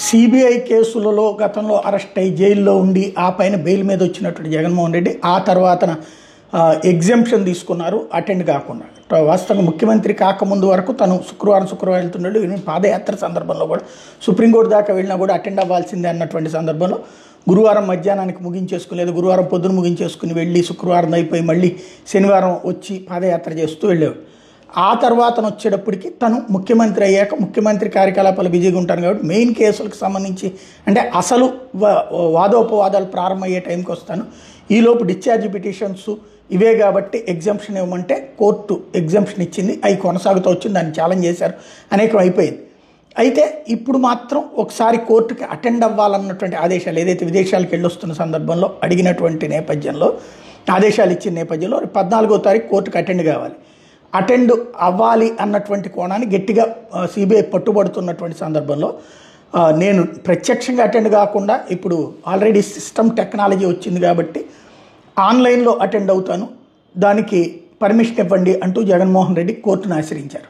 CBI కేసులలో గతంలో arrest అయ్యి జైల్లో ఉండి ఆ పైన బెయిల్ మీద వచ్చినటువంటి జగన్మోహన్ రెడ్డి ఆ తర్వాతన ఎగ్జంప్షన్ తీసుకున్నారు అటెండ్ కాకుండా. వాస్తవంగా ముఖ్యమంత్రి కాకముందు వరకు తను శుక్రవారం వెళ్తున్నాడు. పాదయాత్ర సందర్భంలో కూడా సుప్రీంకోర్టు దాకా వెళ్ళినా కూడా అటెండ్ అవ్వాల్సిందే అన్నటువంటి సందర్భంలో గురువారం మధ్యాహ్నానికి ముగించేసుకుని గురువారం పొద్దున ముగించేసుకుని వెళ్ళి శుక్రవారం అయిపోయి మళ్ళీ శనివారం వచ్చి పాదయాత్ర చేస్తూ వెళ్ళేవాడు. ఆ తర్వాత వచ్చేటప్పటికి తను ముఖ్యమంత్రి అయ్యాక ముఖ్యమంత్రి కార్యకలాపాలు బిజీగా ఉంటాను కాబట్టి మెయిన్ కేసులకు సంబంధించి అంటే అసలు వాదోపవాదాలు ప్రారంభమయ్యే టైంకి వస్తాను. ఈలోపు డిశ్చార్జ్ పిటిషన్స్ ఇవే కాబట్టి ఎగ్జంప్షన్ ఇవ్వమంటే కోర్టు ఎగ్జంప్షన్ ఇచ్చింది. అవి కొనసాగుతూ వచ్చింది, దాన్ని ఛాలెంజ్ చేశారు, అనేకం అయిపోయింది. అయితే ఇప్పుడు మాత్రం ఒకసారి కోర్టుకి అటెండ్ అవ్వాలన్నటువంటి ఆదేశాలు ఏదైతే విదేశాలకు వెళ్ళొస్తున్న సందర్భంలో అడిగినటువంటి నేపథ్యంలో ఆదేశాలు ఇచ్చిన నేపథ్యంలో 14వ తారీఖు కోర్టుకు అటెండ్ కావాలి. అటెండ్ అవ్వాలి అన్నటువంటి కోణాన్ని గట్టిగా సిబిఐ పట్టుబడుతున్నటువంటి సందర్భంలో నేను ప్రత్యక్షంగా అటెండ్ కాకుండా ఇప్పుడు ఆల్రెడీ సిస్టమ్ టెక్నాలజీ వచ్చింది కాబట్టి ఆన్లైన్లో అటెండ్ అవుతాను, దానికి పర్మిషన్ ఇవ్వండి అంటూ జగన్మోహన్ రెడ్డి కోర్టును ఆశ్రయించారు.